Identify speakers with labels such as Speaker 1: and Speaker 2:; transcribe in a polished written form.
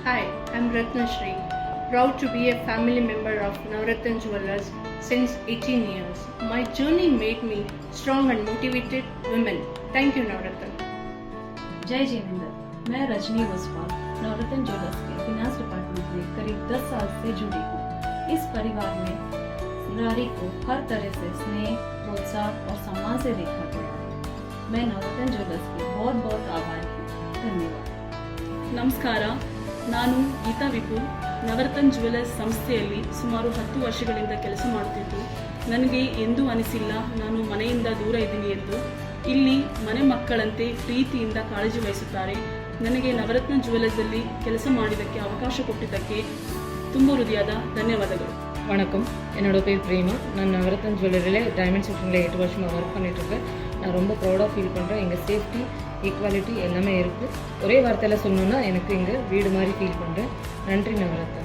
Speaker 1: Hi, I'm Ratnashri, proud to be a family member of Navratna Jewellers since 18 years. My journey made me strong and motivated women. Thank you, Navratna.
Speaker 2: जय जिनेंद्र, मैं रजनी ओसवाल नवरत्न jewellers के finance department में करीब 10 साल से जुड़ी हूँ। इस परिवार में नारी को हर तरह से स्नेह, प्रोत्साहन और सम्मान से देखा गया है। मैं नवरत्न ज्वेलर्स की बहुत बहुत आभारी हूँ। धन्यवाद।
Speaker 3: ನಮಸ್ಕಾರ, ನಾನು ಗೀತಾ ವಿಪುಲ್ ನವರತ್ನ ಜ್ಯುವೆಲರ್ಸ್ ಸಂಸ್ಥೆಯಲ್ಲಿ ಸುಮಾರು 10 ವರ್ಷಗಳಿಂದ ಕೆಲಸ ಮಾಡುತ್ತಿದ್ದು ನನಗೆ ಎಂದೂ ಅನಿಸಿಲ್ಲ ನಾನು ಮನೆಯಿಂದ ದೂರ ಇದ್ದೀನಿ ಎಂದು. ಇಲ್ಲಿ ಮನೆ ಮಕ್ಕಳಂತೆ ಪ್ರೀತಿಯಿಂದ ಕಾಳಜಿ ವಹಿಸುತ್ತಾರೆ. ನನಗೆ ನವರತ್ನ ಜ್ಯುವೆಲರ್ಸಲ್ಲಿ ಕೆಲಸ ಮಾಡಿದ್ದಕ್ಕೆ ಅವಕಾಶ ಕೊಟ್ಟಿದ್ದಕ್ಕೆ ತುಂಬ ಹೃದಯದ ಧನ್ಯವಾದಗಳು.
Speaker 4: வணக்கம், என்னோட பேர் பிரேமா. நான் நவரத்ன ஜுவல்லரியில் டைமண்ட் செக்ஷனில் 8 வருஷமாக ஒர்க் பண்ணிகிட்ருக்கேன். நான் ரொம்ப ப்ரௌடாக ஃபீல் பண்ணுறேன். எங்கள் சேஃப்டி, ஈக்குவாலிட்டி எல்லாமே இருக்குது. ஒரே வார்த்தையில் சொல்லணுன்னா எனக்கு எங்கள் வீடு மாதிரி ஃபீல் பண்ணுறேன். நன்றி நவரத்னா.